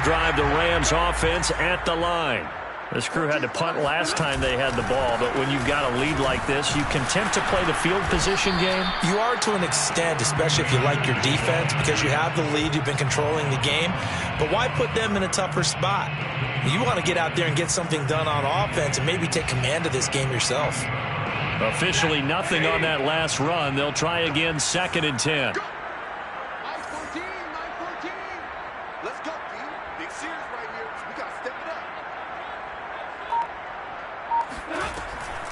drive the Rams offense at the line. This crew had to punt last time they had the ball, but when you've got a lead like this, you content to play the field position game? You are to an extent, especially if you like your defense, because you have the lead, you've been controlling the game. But why put them in a tougher spot? You want to get out there and get something done on offense and maybe take command of this game yourself. Officially nothing on that last run. They'll try again, 2nd and 10. Let's go, team. Big series right here. We got to step it up.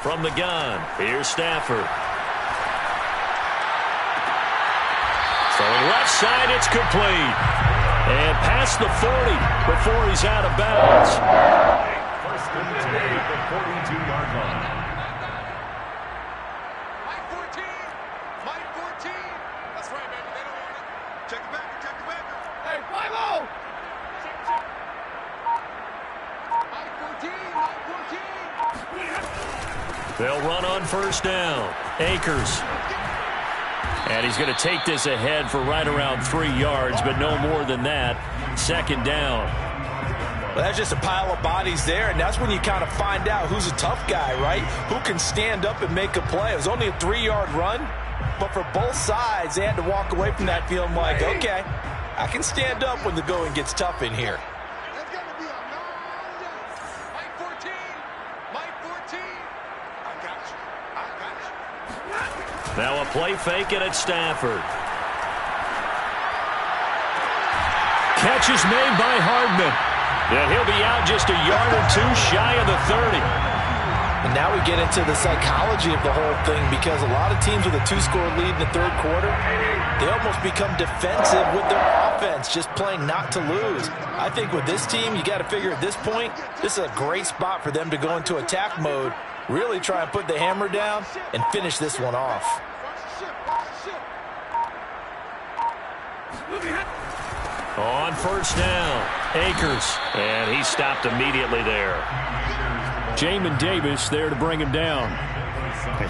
From the gun, here's Stafford. Throwing left side, it's complete. And past the 40 before he's out of bounds. First and 10 at the 42-yard line. Mike 14. Mike 14. That's right, baby. They don't want it. Check it back. Check it back. Hey, 5-0. Mike 14. Mike 14. They'll run on first down. Akers. And he's going to take this ahead for right around 3 yards, but no more than that. 2nd down. Well, that's just a pile of bodies there, and that's when you kind of find out who's a tough guy, right? Who can stand up and make a play. It was only a 3-yard run, but for both sides, they had to walk away from that feeling like, okay, I can stand up when the going gets tough in here. That's got to be a non-yes. Mike 14. Mike 14. I got you. I got you. Now a play fake, and it's Stafford. Catch is made by Hardman. And he'll be out just a yard or two shy of the 30. And now we get into the psychology of the whole thing, because a lot of teams with a 2-score lead in the third quarter, they almost become defensive with their offense, just playing not to lose. I think with this team, you got to figure at this point, this is a great spot for them to go into attack mode, really try and put the hammer down and finish this one off. On first down, Akers. And he stopped immediately there. Jamin Davis there to bring him down.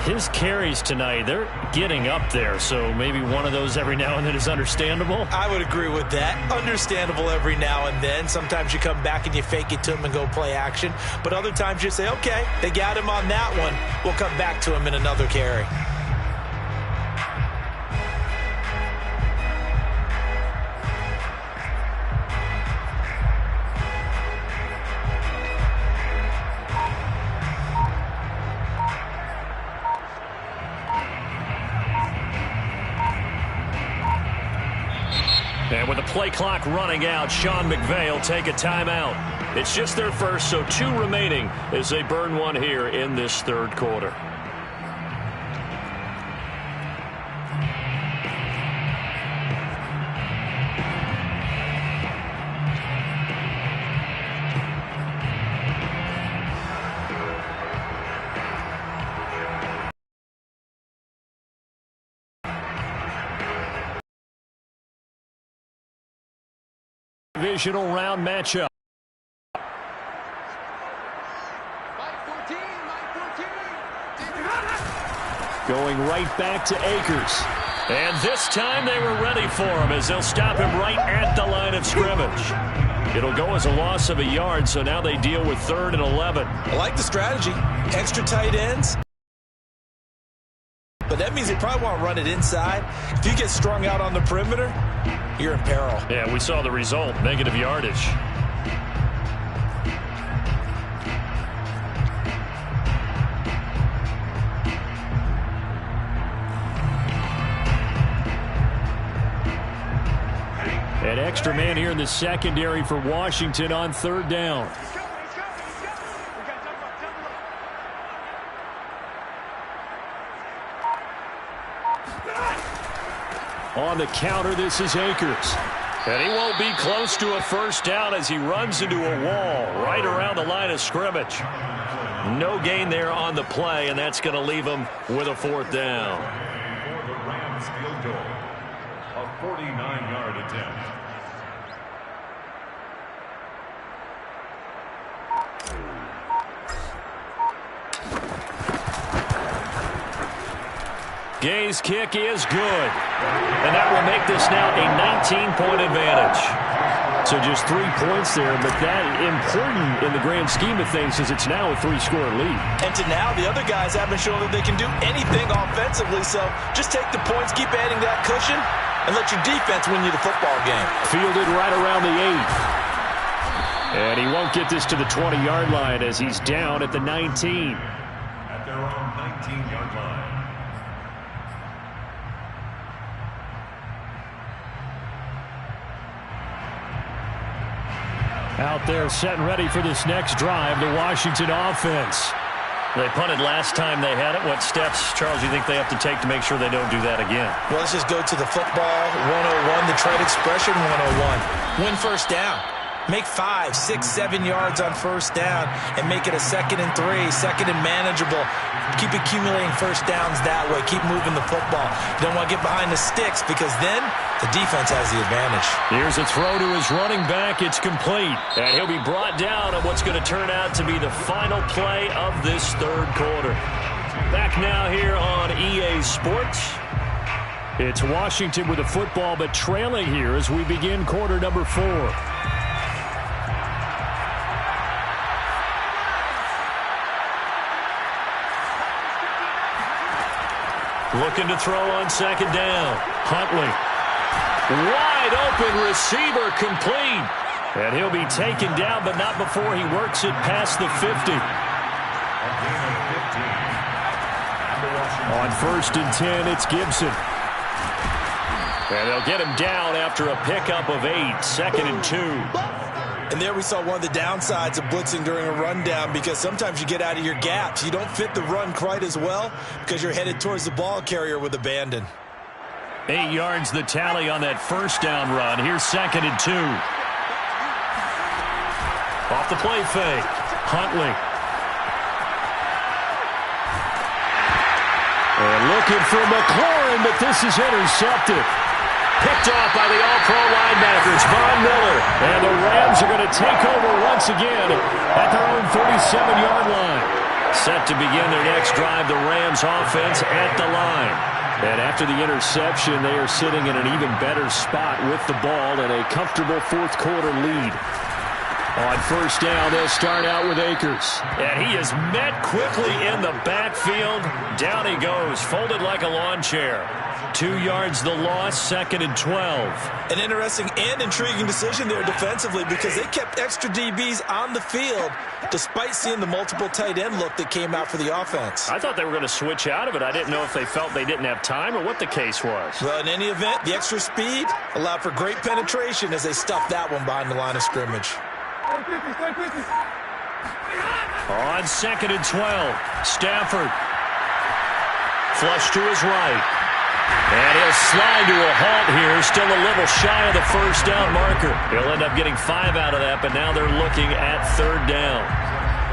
His carries tonight, they're getting up there, so maybe one of those every now and then is understandable. I would agree with that. Understandable every now and then. Sometimes you come back and you fake it to him and go play action. But other times you say, okay, they got him on that one. We'll come back to him in another carry. And with the play clock running out, Sean McVay will take a timeout. It's just their first, so 2 remaining as they burn one here in this third quarter. Divisional round matchup. Going right back to Akers. And this time they were ready for him as they'll stop him right at the line of scrimmage. It'll go as a loss of a yard, so now they deal with 3rd and 11. I like the strategy. Extra tight ends. But that means they probably want to run it inside. If you get strung out on the perimeter, you're in peril. Yeah, we saw the result, negative yardage. An extra man here in the secondary for Washington on 3rd down. On the counter, this is Akers. And he won't be close to a first down as he runs into a wall right around the line of scrimmage. No gain there on the play, and that's going to leave him with a 4th down. For the Rams field goal, a 49-yard attempt. Gay's kick is good. And that will make this now a 19-point advantage. So just 3 points there, but that important in the grand scheme of things is it's now a 3-score lead. And to now, the other guys haven't shown that they can do anything offensively, so just take the points, keep adding that cushion, and let your defense win you the football game. Fielded right around the 8. And he won't get this to the 20-yard line as he's down at the 19. At their own 19-yard line. Out there set and ready for this next drive, the Washington offense. They punted last time they had it. What steps, Charles, you think they have to take to make sure they don't do that again? Well, let's just go to the football 101, the trade expression 101. Win first down. Make 5, 6, 7 yards on first down and make it a 2nd and 3, 2nd and manageable. Keep accumulating first downs that way. Keep moving the football. You don't want to get behind the sticks because then the defense has the advantage. Here's a throw to his running back. It's complete. And he'll be brought down on what's going to turn out to be the final play of this third quarter. Back now here on EA Sports. It's Washington with the football, but trailing here as we begin quarter number 4. Looking to throw on second down. Huntley. Wide open receiver complete. And he'll be taken down, but not before he works it past the 50. On 1st and 10, it's Gibson. And they'll get him down after a pickup of 8, 2nd and 2. And there we saw one of the downsides of blitzing during a rundown because sometimes you get out of your gaps. You don't fit the run quite as well because you're headed towards the ball carrier with abandon. 8 yards the tally on that first down run. Here's 2nd and 2. Off the play fake. Huntley. And looking for McLaurin, but this is intercepted. Picked off by the All-Pro linebackers, Von Miller. And the Rams are going to take over once again at their own 37-yard line. Set to begin their next drive, the Rams offense at the line. And after the interception, they are sitting in an even better spot with the ball and a comfortable fourth quarter lead. On first down, they'll start out with Akers. And he is met quickly in the backfield. Down he goes, folded like a lawn chair. 2 yards the loss, 2nd and 12. An interesting and intriguing decision there defensively because they kept extra DBs on the field despite seeing the multiple tight end look that came out for the offense. I thought they were going to switch out of it. I didn't know if they felt they didn't have time or what the case was. Well, in any event, the extra speed allowed for great penetration as they stuffed that one behind the line of scrimmage. On 2nd and 12, Stafford. Flush to his right. And he'll slide to a halt here, still a little shy of the first down marker. He'll end up getting 5 out of that, but now they're looking at 3rd down.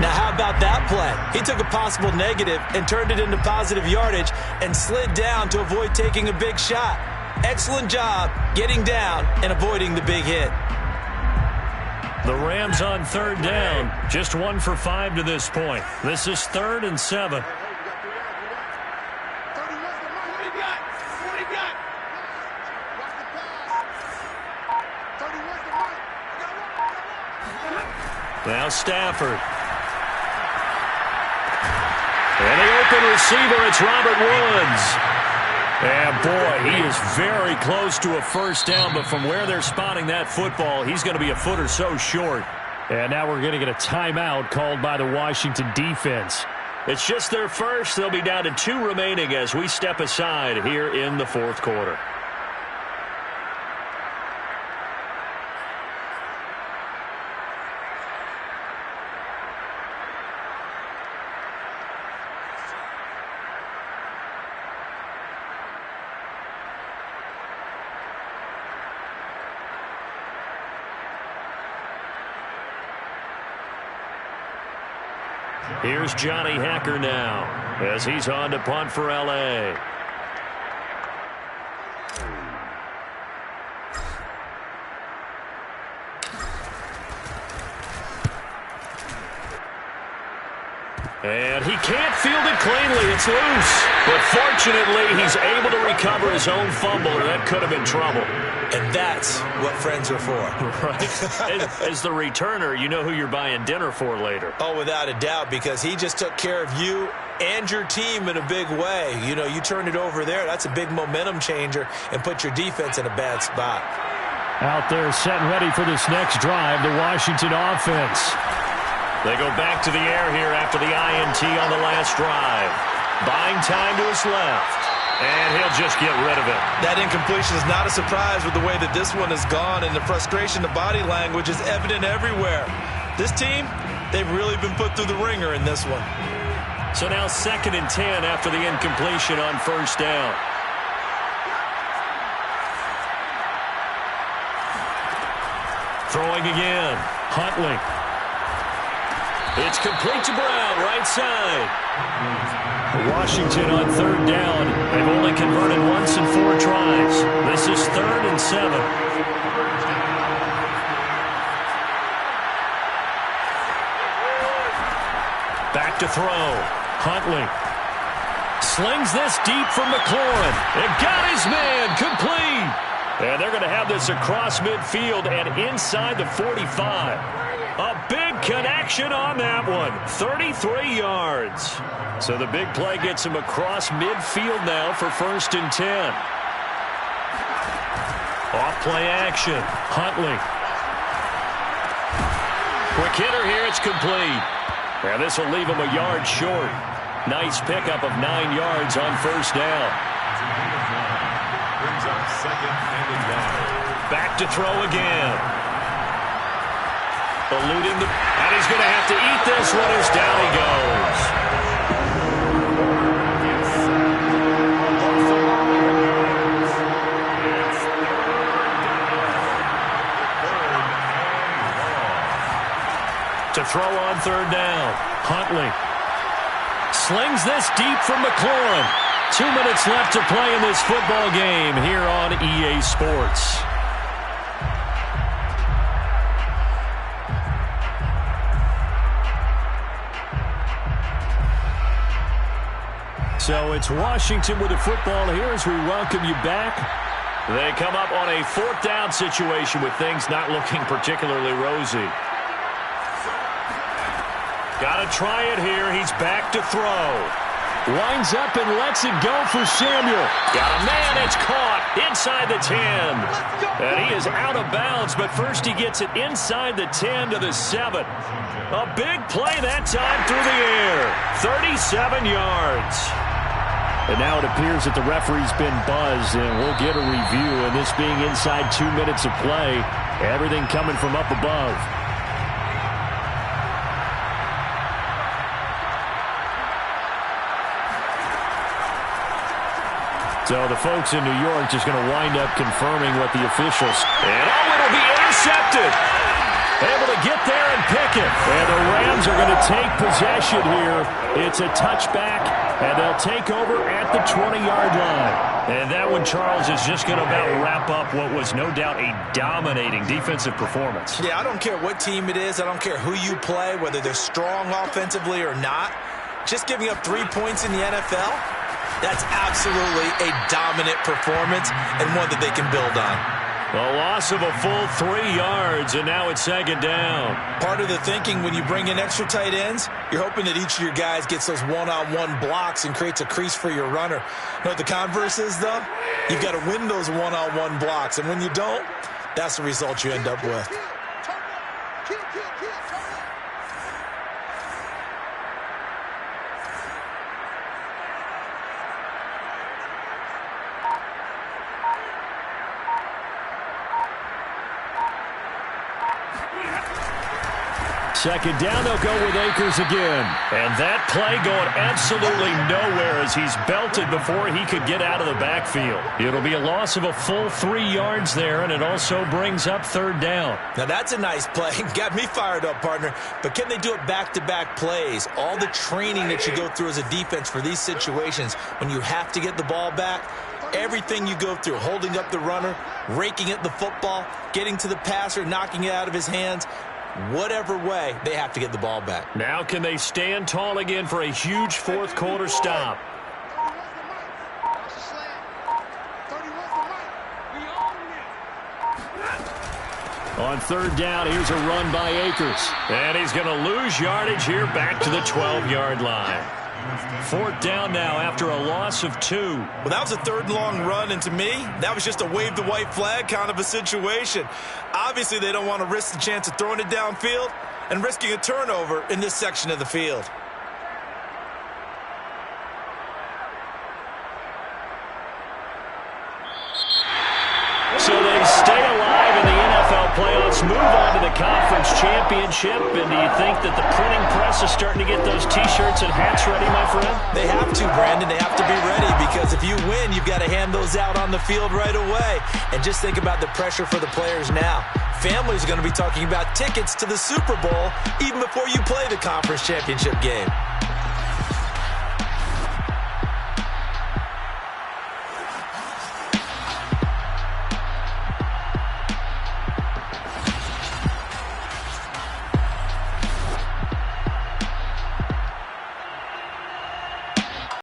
Now, how about that play? He took a possible negative and turned it into positive yardage and slid down to avoid taking a big shot. Excellent job getting down and avoiding the big hit. The Rams on 3rd down, just 1 for 5 to this point. This is 3rd and 7. Now Stafford. And the open receiver, it's Robert Woods. And boy, he is very close to a first down, but from where they're spotting that football, he's going to be a foot or so short. And now we're going to get a timeout called by the Washington defense. It's just their first. They'll be down to 2 remaining as we step aside here in the 4th quarter. Here's Johnny Hacker now as he's on to punt for L.A. And he can't field it cleanly. It's loose. But fortunately, he's able to recover his own fumble, or that could have been trouble. And that's what friends are for. Right. As the returner, you know who you're buying dinner for later. Oh, without a doubt, because he just took care of you and your team in a big way. You know, you turned it over there. That's a big momentum changer and put your defense in a bad spot. Out there set and ready for this next drive, the Washington offense. They go back to the air here after the INT on the last drive. Buying time to his left. And he'll just get rid of it. That incompletion is not a surprise with the way that this one has gone, and the frustration, the body language is evident everywhere. This team, they've really been put through the ringer in this one. So now 2nd and 10 after the incompletion on first down. Throwing again. Huntley. It's complete to Brown, right side. Washington on 3rd down. They've only converted once in 4 tries. This is 3rd and 7. Back to throw. Huntley. Slings this deep from McLaurin. And got his man. Complete. And they're going to have this across midfield and inside the 45. A big connection on that one. 33 yards. So the big play gets him across midfield now for 1st and 10. Off play action. Huntley. Quick hitter here. It's complete. And this will leave him a yard short. Nice pickup of 9 yards on 1st down. Brings up 2nd and 1. Back to throw again. Eluding the... And he's going to have to eat this one as down he goes. To throw on 3rd down. Huntley. Slings this deep from McLaurin. 2 minutes left to play in this football game here on EA Sports. So it's Washington with the football here as we welcome you back. They come up on a 4th down situation with things not looking particularly rosy. Got to try it here. He's back to throw. Winds up and lets it go for Samuel. Got a man. It's caught inside the 10. And he is out of bounds, but first he gets it inside the 10 to the 7. A big play that time through the air. 37 yards. And now it appears that the referee's been buzzed, and we'll get a review. And this being inside 2 minutes of play, everything coming from up above. So the folks in New York just going to wind up confirming what the officials... And it'll be intercepted. Able to get there and pick it. And the Rams are going to take possession here. It's a touchback, and they'll take over at the 20-yard line. And that one, Charles, is just going to about wrap up what was no doubt a dominating defensive performance. Yeah, I don't care what team it is. I don't care who you play, whether they're strong offensively or not. Just giving up 3 points in the NFL, that's absolutely a dominant performance and one that they can build on. A loss of a full 3 yards, and now it's 2nd down. Part of the thinking when you bring in extra tight ends, you're hoping that each of your guys gets those one-on-one blocks and creates a crease for your runner. You know what the converse is, though? You've got to win those one-on-one blocks, and when you don't, that's the result you end up with. Second down, they'll go with Akers again. And that play going absolutely nowhere as he's belted before he could get out of the backfield. It'll be a loss of a full 3 yards there, and it also brings up 3rd down. Now that's a nice play. Got me fired up, partner. But can they do it back-to-back plays? All the training that you go through as a defense for these situations, when you have to get the ball back, everything you go through, holding up the runner, raking at the football, getting to the passer, knocking it out of his hands, Whatever way, they have to get the ball back. Now can they stand tall again for a huge fourth quarter stop? On third down, here's a run by Akers. And he's going to lose yardage here back to the 12-yard line. Fourth down now after a loss of 2. Well, that was a third and long run, and to me, that was just a wave the white flag kind of a situation. Obviously, they don't want to risk the chance of throwing it downfield and risking a turnover in this section of the field. So they stay alive in the NFL playoffs, move on to the conference championship, and do you think that the printing press is starting to get those T-shirts and hats ready, my friend? They have to, Brandon. They have to be ready because if you win, you've got to hand those out on the field right away. And just think about the pressure for the players now. Families are going to be talking about tickets to the Super Bowl even before you play the conference championship game.